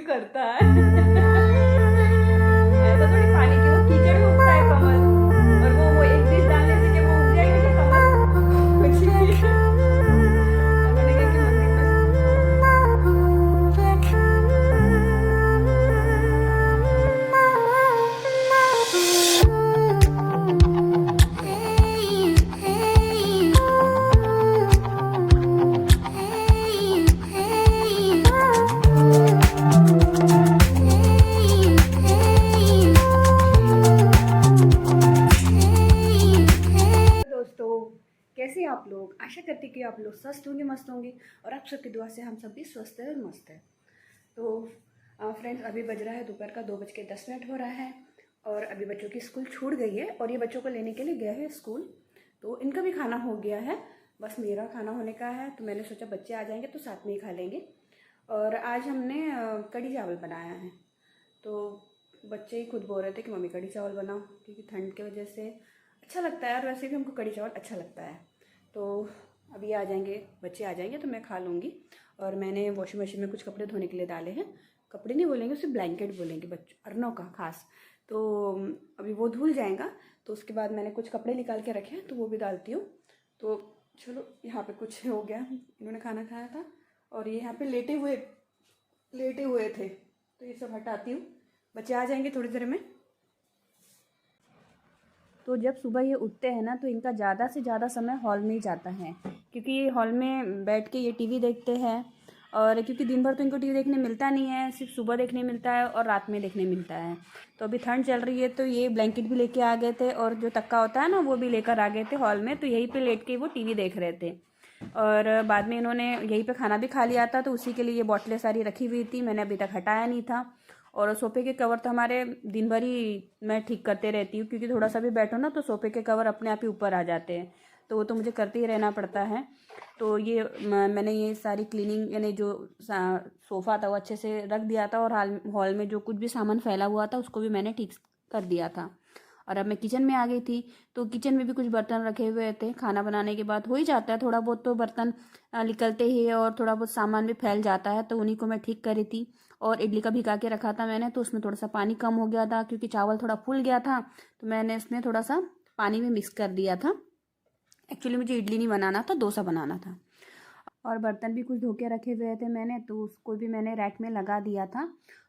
करता है। ऐसा थोड़ी पानी की वो कीचड़ में उगता है कमल, और वो एक बीज डालने से क्या वो उग जाएगा क्या कमल? कुछ नहीं। और मैंने कहा कि मंदिर में दोस्तों, कैसे हैं आप लोग? आशा करती कि आप लोग स्वस्थ होंगे, मस्त होंगे, और आप सबकी दुआ से हम सब भी स्वस्थ हैं और मस्त हैं। तो फ्रेंड्स, अभी बज रहा है दोपहर का 2:10 हो रहा है, और अभी बच्चों की स्कूल छूट गई है और ये बच्चों को लेने के लिए गए हैं स्कूल। तो इनका भी खाना हो गया है, बस मेरा खाना होने का है। तो मैंने सोचा बच्चे आ जाएंगे तो साथ में ही खा लेंगे। और आज हमने कढ़ी चावल बनाया है। तो बच्चे ही खुद बोल रहे थे कि मम्मी कढ़ी चावल बनाओ, क्योंकि ठंड की वजह से अच्छा लगता है, और वैसे भी हमको कढ़ी चावल अच्छा लगता है। तो अभी आ जाएंगे बच्चे, आ जाएंगे तो मैं खा लूँगी। और मैंने वॉशिंग मशीन में कुछ कपड़े धोने के लिए डाले हैं। कपड़े नहीं बोलेंगे, उसे ब्लैंकेट बोलेंगे, बच्चों अर्नों का खास। तो अभी वो धुल जाएगा, तो उसके बाद मैंने कुछ कपड़े निकाल के रखे हैं, तो वो भी डालती हूँ। तो चलो, यहाँ पे कुछ हो गया, इन्होंने खाना खाया था और ये यहाँ पे लेटे हुए थे, तो ये सब हटाती हूँ। बच्चे आ जाएंगे थोड़ी देर में। तो जब सुबह ये उठते हैं ना, तो इनका ज़्यादा से ज़्यादा समय हॉल में ही जाता है, क्योंकि ये हॉल में बैठ के ये टीवी देखते हैं। और क्योंकि दिन भर तो इनको टीवी देखने मिलता नहीं है, सिर्फ सुबह देखने मिलता है और रात में देखने मिलता है। तो अभी ठंड चल रही है, तो ये ब्लैंकेट भी लेके आ गए थे, और जो तक्का होता है ना वो भी लेकर आ गए थे हॉल में। तो यहीं पर लेट के वो टीवी देख रहे थे। और बाद में इन्होंने यहीं पे खाना भी खा लिया था, तो उसी के लिए ये बॉटलें सारी रखी हुई थी, मैंने अभी तक हटाया नहीं था। और सोफ़े के कवर तो हमारे दिन भर ही मैं ठीक करते रहती हूँ, क्योंकि थोड़ा सा भी बैठो ना तो सोफ़े के कवर अपने आप ही ऊपर आ जाते हैं, तो वो तो मुझे करते ही रहना पड़ता है। तो ये मैंने ये सारी क्लीनिंग, यानी जो सोफ़ा था वो अच्छे से रख दिया था, और हॉल में जो कुछ भी सामान फैला हुआ था उसको भी मैंने ठीक कर दिया था। और अब मैं किचन में आ गई थी, तो किचन में भी कुछ बर्तन रखे हुए थे। खाना बनाने के बाद हो ही जाता है थोड़ा बहुत, तो बर्तन निकलते ही है, और थोड़ा बहुत सामान भी फैल जाता है, तो उन्हीं को मैं ठीक करी थी। और इडली का भिगा के रखा था मैंने, तो उसमें थोड़ा सा पानी कम हो गया था, क्योंकि चावल थोड़ा फूल गया था, तो मैंने इसमें थोड़ा सा पानी में मिक्स कर दिया था। एक्चुअली मुझे इडली नहीं बनाना था, डोसा बनाना था। और बर्तन भी कुछ धो के रखे हुए थे मैंने, तो उसको भी मैंने रैक में लगा दिया था।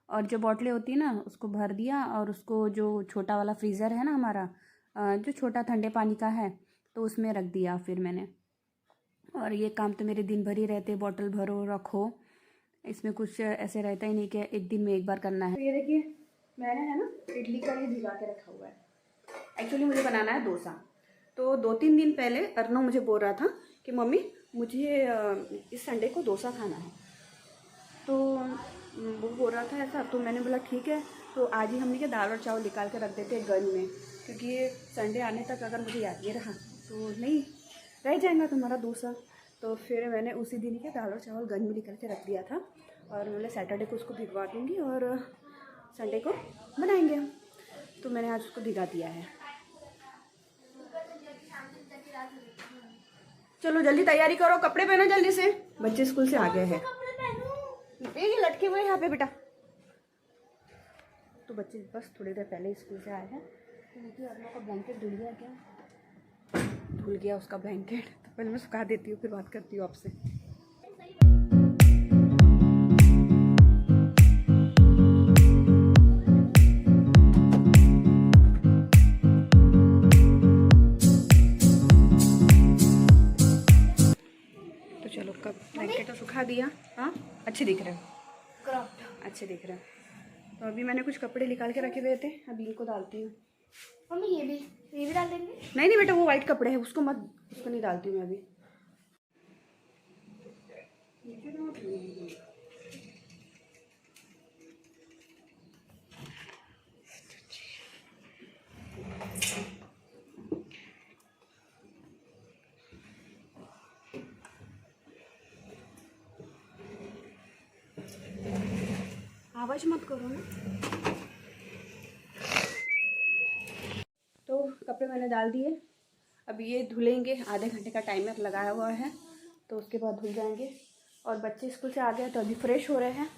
और जो बॉटलें होती है ना उसको भर दिया, और उसको जो छोटा वाला फ्रीज़र है ना हमारा, जो छोटा ठंडे पानी का है, तो उसमें रख दिया फिर मैंने। और ये काम तो मेरे दिन भर ही रहते, बॉटल भरो रखो, इसमें कुछ ऐसे रहता ही नहीं कि एक दिन में एक बार करना है। तो ये देखिए, मैंने है ना इडली का ये भिगा के रखा हुआ है। एक्चुअली मुझे बनाना है डोसा। तो 2-3 दिन पहले अर्नव मुझे बोल रहा था कि मम्मी मुझे इस संडे को डोसा खाना है। तो वो बोल रहा था ऐसा, तो मैंने बोला ठीक है। तो आज ही हमने क्या दाल और चावल निकाल कर रख देते हैं गन में, क्योंकि ये संडे आने तक अगर मुझे याद ये रहा तो नहीं रह जाएगा तुम्हारा डोसा। तो फिर मैंने उसी दिन क्या दाल और चावल गन में निकाल के रख दिया था, और मैंने सैटरडे को उसको भिगवा दूँगी और संडे को बनाएंगे हम। तो मैंने आज उसको भिगा दिया है। चलो जल्दी तैयारी करो, कपड़े पहनो जल्दी से, बच्चे स्कूल से आ गए हैं। ये लटके हुए यहाँ पे बेटा। तो बच्चे बस थोड़ी देर पहले स्कूल से आए हैं। तो देखिए अर्नव का ब्लैंकेट धुल गया क्या? धुल गया उसका ब्लैंकेट। तो पहले मैं सुखा देती हूँ, फिर बात करती हूँ आपसे। तो चलो, कब ब्लैंकेट तो सुखा दिया। हाँ अच्छे दिख रहे हैं, अच्छे दिख रहे हैं। तो अभी मैंने कुछ कपड़े निकाल के रखे हुए थे, अभी इनको डालती हूँ। मम्मी ये भी डाल देंगे? नहीं नहीं बेटा, वो वाइट कपड़े हैं, उसको मत, उसको नहीं डालती हूँ मैं अभी। आवाज मत करो ना। तो कपड़े मैंने डाल दिए, अब ये धुलेंगे, आधे घंटे का टाइमर लगाया हुआ है, तो उसके बाद धुल जाएंगे। और बच्चे स्कूल से आ गए तो अभी फ्रेश हो रहे हैं।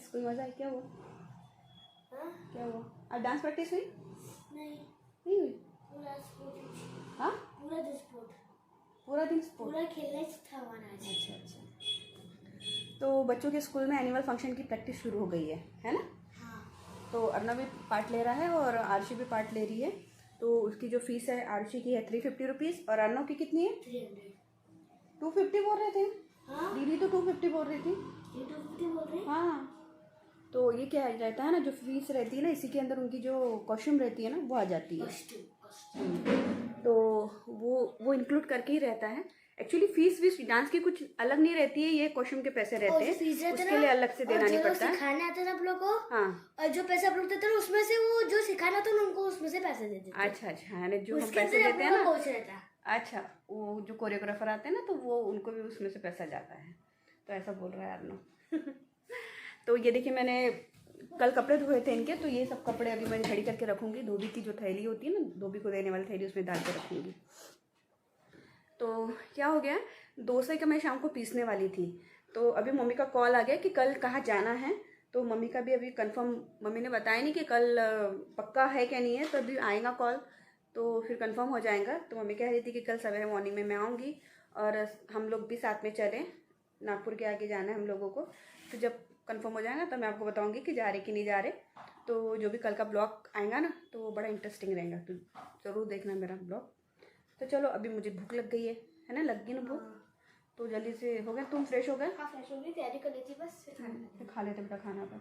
कोई मज़ा है? क्या हुआ? हाँ? क्या हुआ? आज डांस प्रैक्टिस हुई? नहीं, नहीं हुई? पूरा स्पोर्ट। हाँ, पूरा दिन स्पोर्ट। पूरा दिन स्पोर्ट। पूरा खेलना ही था हमारा आज। अच्छा अच्छा। तो बच्चों के स्कूल में एनुअल फंक्शन की प्रैक्टिस शुरू हो गई है ना? हाँ। तो अर्नव भी पार्ट ले रहा है और आरुषि भी पार्ट ले रही है। तो उसकी जो फीस है आरुषि की है 350 रुपीज़ और अर्नव की कितनी है? 300। 250 बोल रहे थे। हाँ, दीदी तो 250 बोल रही थी। ये 250 बोल रहे हैं। हाँ, तो ये क्या रहता है ना, जो फीस रहती है ना, इसी के अंदर उनकी जो कॉस्ट्यूम रहती है ना वो आ जाती है। तो वो इंक्लूड करके ही रहता है। एक्चुअली फीस डांस की कुछ अलग नहीं रहती है, ये कॉस्ट्यूम के पैसे रहते हैं, उसके लिए अलग से देना नहीं पड़ता है। सिखाने आते हैं आप लोग को। हाँ, और जो पैसे आप लोग देते हैं उसमें से वो जो सिखाना था उनको उसमें से पैसे देते हैं। अच्छा अच्छा, यानी जो हम उसके पैसे अंदर देते हैं अपना ना, कोच रहता है। अच्छा, वो जो कोरियोग्राफर आते हैं ना, तो वो उनको भी उसमें से पैसा जाता है। तो ऐसा बोल रहा है अर्नव। तो ये देखिए, मैंने कल कपड़े धोए थे इनके, तो ये सब कपड़े अभी मैं खड़ी करके रखूँगी। धोबी की जो थैली होती है ना, धोबी को देने वाली थैली, उसमें डाल के रखूँगी। तो क्या हो गया, डोसे का मैं शाम को पीसने वाली थी, तो अभी मम्मी का कॉल आ गया कि कल कहाँ जाना है। तो मम्मी का भी अभी कंफर्म मम्मी ने बताया नहीं कि कल पक्का है क्या नहीं है, तो अभी आएगा कॉल तो फिर कंफर्म हो जाएगा। तो मम्मी कह रही थी कि कल सवेरे मॉर्निंग में मैं आऊँगी और हम लोग भी साथ में चलें। नागपुर के आगे जाना है हम लोगों को, तो जब कंफर्म हो जाएगा तो मैं आपको बताऊँगी कि जा रहे कि नहीं जा रहे। तो जो भी कल का ब्लॉग आएगा ना, तो वो बड़ा इंटरेस्टिंग रहेगा, तो ज़रूर देखना मेरा ब्लॉग। तो चलो, अभी मुझे भूख लग गई है ना, लग गई ना भूख। तो जल्दी से हो गया, तुम फ्रेश हो गए? हाँ, फ्रेश हो गई, तैयारी कर ली थी बस। फिर खा लेते बेटा खाना पर,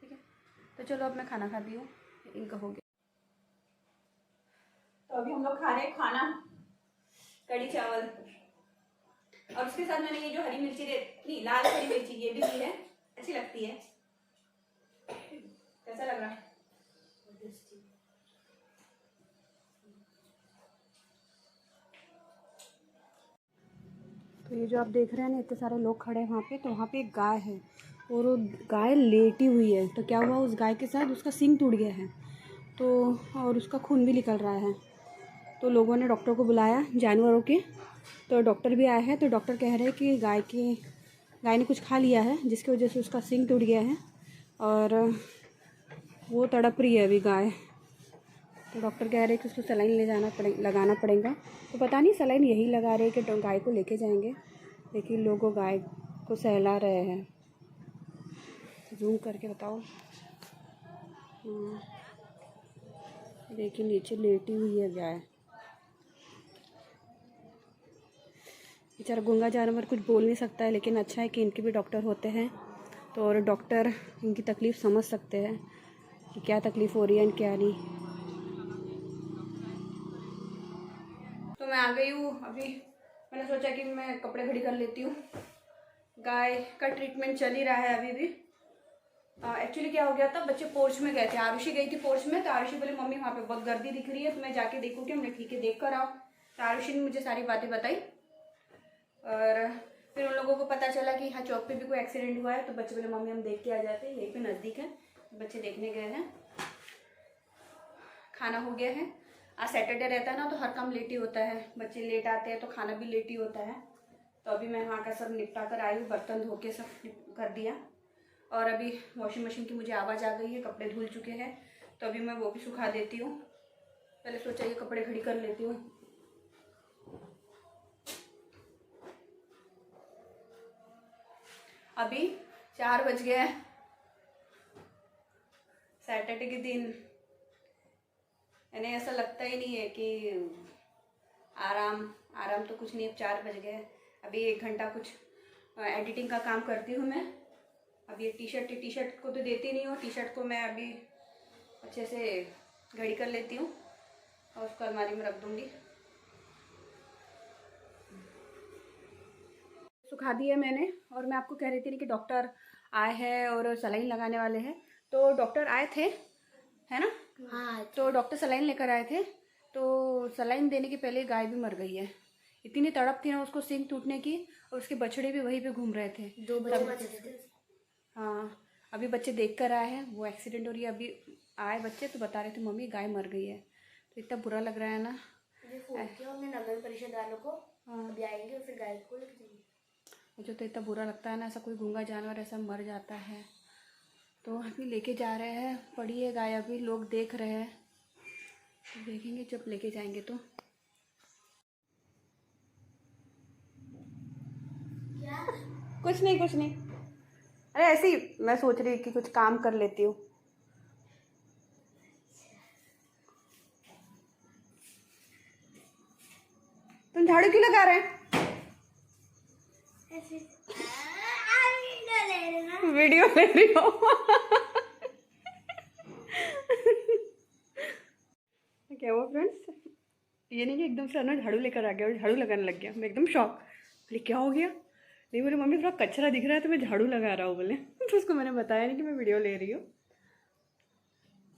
ठीक है। तो चलो, अब मैं खाना खाती हूँ, इनका हो गया। तो अभी हम लोग खा रहे हैं खाना, कढ़ी चावल, और उसके साथ मैंने ये जो हरी मिर्ची नहीं, लाल हरी मिर्ची ये भी ली है, अच्छी लगती है। कैसा लग रहा है? तो ये जो आप देख रहे हैं ना, इतने सारे लोग खड़े हैं वहाँ पे, तो वहाँ पे एक गाय है और वो गाय लेटी हुई है। तो क्या हुआ, उस गाय के साथ उसका सींग टूट गया है, तो और उसका खून भी निकल रहा है। तो लोगों ने डॉक्टर को बुलाया जानवरों के, तो डॉक्टर भी आए हैं। तो डॉक्टर कह रहे हैं कि गाय ने कुछ खा लिया है, जिसकी वजह से उसका सींग टूट गया है और वो तड़प रही है अभी गाय। तो डॉक्टर कह रहे हैं कि उसको सलाइन लगाना पड़ेगा। तो पता नहीं सलाइन यही लगा रहे हैं कि गाय को लेके जाएंगे, लेकिन लोगों गाय को सहला रहे हैं। जूम करके बताओ। देखिए, नीचे लेटी हुई है गाय। बेचारा गूंगा जानवर कुछ बोल नहीं सकता है, लेकिन अच्छा है कि इनके भी डॉक्टर होते हैं, तो और डॉक्टर इनकी तकलीफ़ समझ सकते हैं कि क्या तकलीफ़ हो रही है क्या नहीं। तो मैं आ गई हूँ अभी। मैंने सोचा कि मैं कपड़े खड़ी कर लेती हूँ। गाय का ट्रीटमेंट चल ही रहा है अभी भी। एक्चुअली क्या हो गया था, बच्चे पोर्च में गए थे, आरुषि गई थी पोर्च में, तो आरुषि बोले मम्मी वहाँ पे बहुत गर्दी दिख रही है, तो मैं जाके देखूँगी। हमने ठीक है, देख कर आओ। तो आरुषि ने मुझे सारी बातें बताई और फिर उन लोगों को पता चला कि हाँ, चौक पे भी कोई एक्सीडेंट हुआ है। तो बच्चे बोले मम्मी हम देख के आ जाते हैं, यहीं पे नज़दीक है। बच्चे देखने गए हैं। खाना हो गया है। आज सैटरडे रहता है ना, तो हर काम लेट ही होता है, बच्चे लेट आते हैं तो खाना भी लेट ही होता है। तो अभी मैं वहाँ का सब निपटा कर आई हूँ, बर्तन धो के सब कर दिया और अभी वॉशिंग मशीन की मुझे आवाज़ आ गई है, कपड़े धुल चुके हैं, तो अभी मैं वो भी सुखा देती हूँ। पहले सोचा ये कपड़े खड़ी कर लेती हूँ। अभी 4 बज गए हैं सैटरडे के दिन। यानी ऐसा लगता ही नहीं है कि आराम तो कुछ नहीं। अब 4 बज गए। अभी 1 घंटा कुछ एडिटिंग का काम करती हूँ मैं। अब ये टी शर्ट को तो देती नहीं हूँ, टी शर्ट को मैं अभी अच्छे से घड़ी कर लेती हूँ और उसको अलमारी में रख दूँगी। सुखा दिए मैंने और मैं आपको कह रही थी कि डॉक्टर आए हैं और सलाइन लगाने वाले हैं। तो डॉक्टर आए थे, है ना? हाँ, तो डॉक्टर सलाइन लेकर आए थे। तो सलाइन देने के पहले गाय भी मर गई है। इतनी तड़प थी ना उसको सींग टूटने की, और उसके बछड़े भी वहीं पे घूम रहे थे। 2 बजे बचे थे। हाँ, अभी बच्चे देख कर आए हैं, वो एक्सीडेंट हो रही है। अभी आए बच्चे तो बता रहे थे मम्मी गाय मर गई है। तो इतना बुरा लग रहा है ना। अभी फोन किया हमने नगर परिषद वालों को। हाँ, अभी आएंगे फिर गाय को लेके जाएंगे। मुझे तो इतना बुरा लगता है ना, ऐसा कोई गूंगा जानवर ऐसा मर जाता है। तो अभी लेके जा रहे हैं, पड़ी है गाय, अभी लोग देख रहे हैं, तो देखेंगे जब लेके जाएंगे तो। कुछ नहीं कुछ नहीं, अरे ऐसे ही मैं सोच रही कि कुछ काम कर लेती हूँ। तुम झाड़ू क्यों लगा रहे हैं? वीडियो ले रही हो। क्या हुआ फ्रेंड्स, ये नहीं कि एकदम से ना झाड़ू लेकर आ गया और झाड़ू लगाने लग गया। मैं एकदम शॉक, बोले क्या हो गया? नहीं बोले मम्मी थोड़ा कचरा दिख रहा है तो मैं झाड़ू लगा रहा हूँ बोले। तो उसको मैंने बताया नहीं कि मैं वीडियो ले रही हूँ।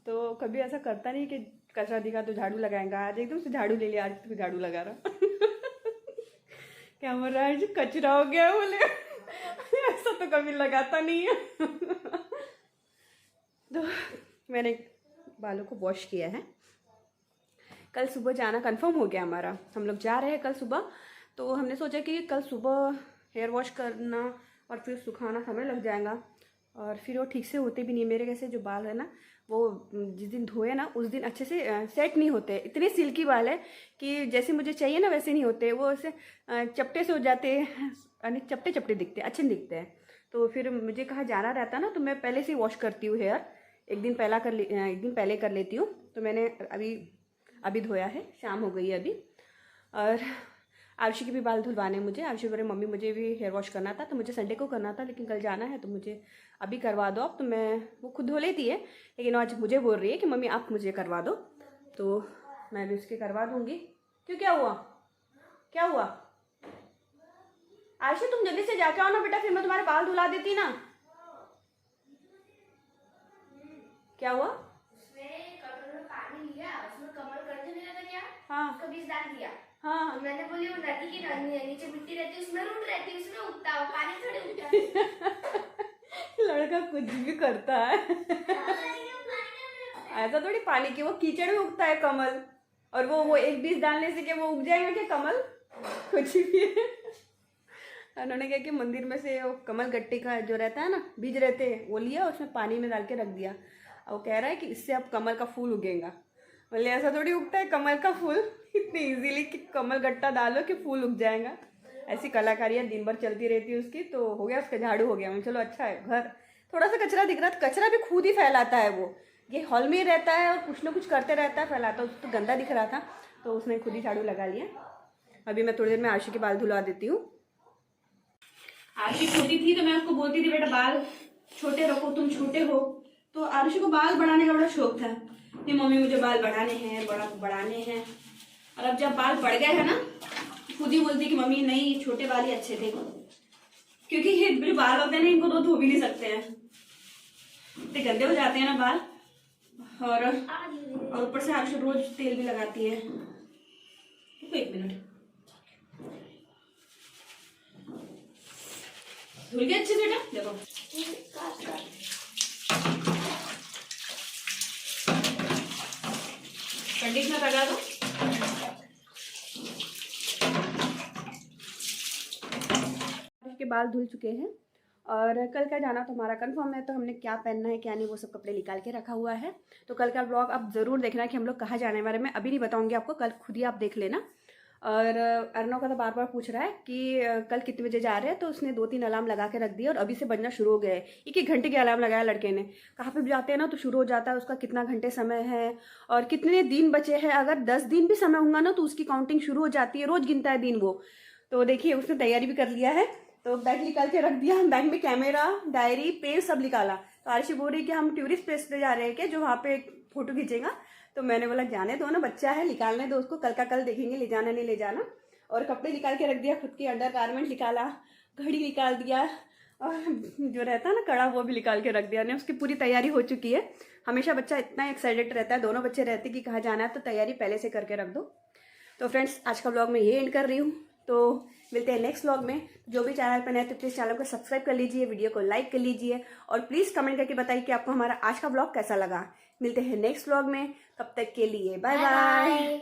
तो कभी ऐसा करता नहीं कि कचरा दिखा तो झाड़ू लगाएगा, आज एकदम से झाड़ू ले लिया, आज तो झाड़ू लगा रहा। क्या बोल रहा है, कचरा हो गया बोले। ऐसा तो कभी लगाता नहीं है। तो मैंने बालों को वॉश किया है, कल सुबह जाना कंफर्म हो गया हमारा, हम लोग जा रहे हैं कल सुबह। तो हमने सोचा कि कल सुबह हेयर वॉश करना और फिर सुखाना समय लग जाएगा, और फिर वो ठीक से होते भी नहीं। मेरे कैसे जो बाल है ना, वो जिस दिन धोए ना उस दिन अच्छे से सेट नहीं होते। इतने सिल्की बाल है कि जैसे मुझे चाहिए ना वैसे नहीं होते, वो ऐसे चपटे से हो जाते हैं, यानी चपटे चपटे दिखते हैं, अच्छे नहीं दिखते हैं। तो फिर मुझे कहाँ जाना रहता ना, तो मैं पहले से वॉश करती हूँ हेयर, एक दिन पहले कर लेती हूँ। तो मैंने अभी धोया है, शाम हो गई है अभी। और आयुषी के भी बाल धुलवाने मुझे। आयुषी बोले मम्मी मुझे भी हेयर वॉश करना था, तो मुझे संडे को करना था लेकिन कल जाना है तो मुझे अभी करवा दो आप। तो मैं, वो खुद धो लेती है लेकिन आज मुझे बोल रही है कि मम्मी आप मुझे करवा दो, तो मैं भी उसके करवा दूँगी। क्यों, क्या हुआ, क्या हुआ? आयुषी तुम जल्दी से जाके आओ ना बेटा, फिर मैं तुम्हारे बाल धुला देती ना। क्या हुआ? पानी लिया, उसमें कमल करते नहीं रहता क्या? हाँ, कभी डाल दिया। हाँ, मैंने बोली वो नदी की नीचे मिट्टी रहती है, उसमें रूट रहती है, उसमें उगता है पानी, थोड़ी उगता है। लड़का कुछ भी करता है। ऐसा थोड़ी पानी की वो कीचड़ में उगता है कमल, और वो एक बीज डालने से क्या वो उग जाएगा क्या कमल? कुछ भी। उन्होंने क्या कि मंदिर में से वो कमल गट्टे का जो रहता है ना, बीज रहते हैं, वो लिया, उसमें पानी में डाल के रख दिया। और वो कह रहा है कि इससे अब कमल का फूल उगेगा। बोले ऐसा थोड़ी उगता है कमल का फूल इतनी इजीली कि कमल गट्टा डालो कि फूल उग जाएगा। ऐसी कलाकारियाँ दिन भर चलती रहती है उसकी। तो हो गया उसका झाड़ू, हो गया। मैं चलो अच्छा है, घर थोड़ा सा कचरा दिख रहा था, कचरा भी खुद ही फैलाता है वो, ये हॉल में ही रहता है और कुछ ना कुछ करते रहता है, फैलाता है। उसको तो गंदा दिख रहा था तो उसने खुद ही झाड़ू लगा लिया। अभी मैं थोड़ी देर में आयुषी के बाल धुलवा देती हूँ। आयुषी छोटी थी तो मैं उसको बोलती थी बेटा बाल छोटे रखो, तुम छोटे हो। तो आयुषी को बाल बढ़ाने का बड़ा शौक था कि मम्मी मुझे बाल बढ़ाने हैं, बढ़ाने हैं। और अब जब बाल बढ़ गए हैं ना, खुद ही बोलती कि मम्मी नहीं, ये छोटे बाल ही अच्छे थे, क्योंकि ये जो बाल होते हैं ना इनको तो धो भी नहीं सकते हैं, इतने गंदे हो जाते हैं ना बाल। और ऊपर से आयुषी रोज तेल भी लगाती है। तो 1 मिनट, धुल गया अच्छे से बेटा, देखो कंडीशनर लगा दो। के बाल धुल चुके हैं और कल का जाना तो हमारा कंफर्म है। तो हमने क्या पहनना है क्या नहीं वो सब कपड़े निकाल के रखा हुआ है। तो कल का ब्लॉग आप ज़रूर देखना कि हम लोग कहाँ जाने वाले। मैं अभी नहीं बताऊंगी आपको, कल खुद ही आप देख लेना। और अर्नव का तो बार बार पूछ रहा है कि कल कितने बजे जा रहे हैं, तो उसने 2-3 अलार्म लगा के रख दिया और अभी से बजना शुरू हो गया है। 1-1 घंटे के अलार्म लगाया लड़के ने। कहाँ पे भी जाते हैं ना तो शुरू हो जाता है उसका कितना घंटे समय है और कितने दिन बचे हैं। अगर 10 दिन भी समय होगा ना तो उसकी काउंटिंग शुरू हो जाती है, रोज गिनता है दिन वो। तो देखिए उसने तैयारी भी कर लिया है, तो बैग निकाल के रख दिया। बैग में कैमरा, डायरी, पेन सब निकाला। तो आरुषि बोल रही कि हम टूरिस्ट प्लेस पे जा रहे हैं क्या, जो वहाँ पे फोटो खींचेगा। तो मैंने बोला जाने दो ना, बच्चा है, निकालने दो उसको, कल का कल देखेंगे ले जाना नहीं ले जाना। और कपड़े निकाल के रख दिया, खुद की अंडर गारमेंट निकाला, घड़ी निकाल दिया और जो रहता है ना कड़ा वो भी निकाल के रख दिया ने। उसकी पूरी तैयारी हो चुकी है। हमेशा बच्चा इतना एक्साइटेड रहता है, दोनों बच्चे रहते कि कहाँ जाना है, तो तैयारी पहले से करके रख दो। तो फ्रेंड्स आज का ब्लॉग मैं ये एंड कर रही हूँ। तो मिलते हैं नेक्स्ट व्लॉग में। जो भी चैनल पर नए तो प्लीज़ चैनल को सब्सक्राइब कर लीजिए, वीडियो को लाइक कर लीजिए और प्लीज़ कमेंट करके बताइए कि आपको हमारा आज का व्लॉग कैसा लगा। मिलते हैं नेक्स्ट व्लॉग में, तब तक के लिए बाय बाय।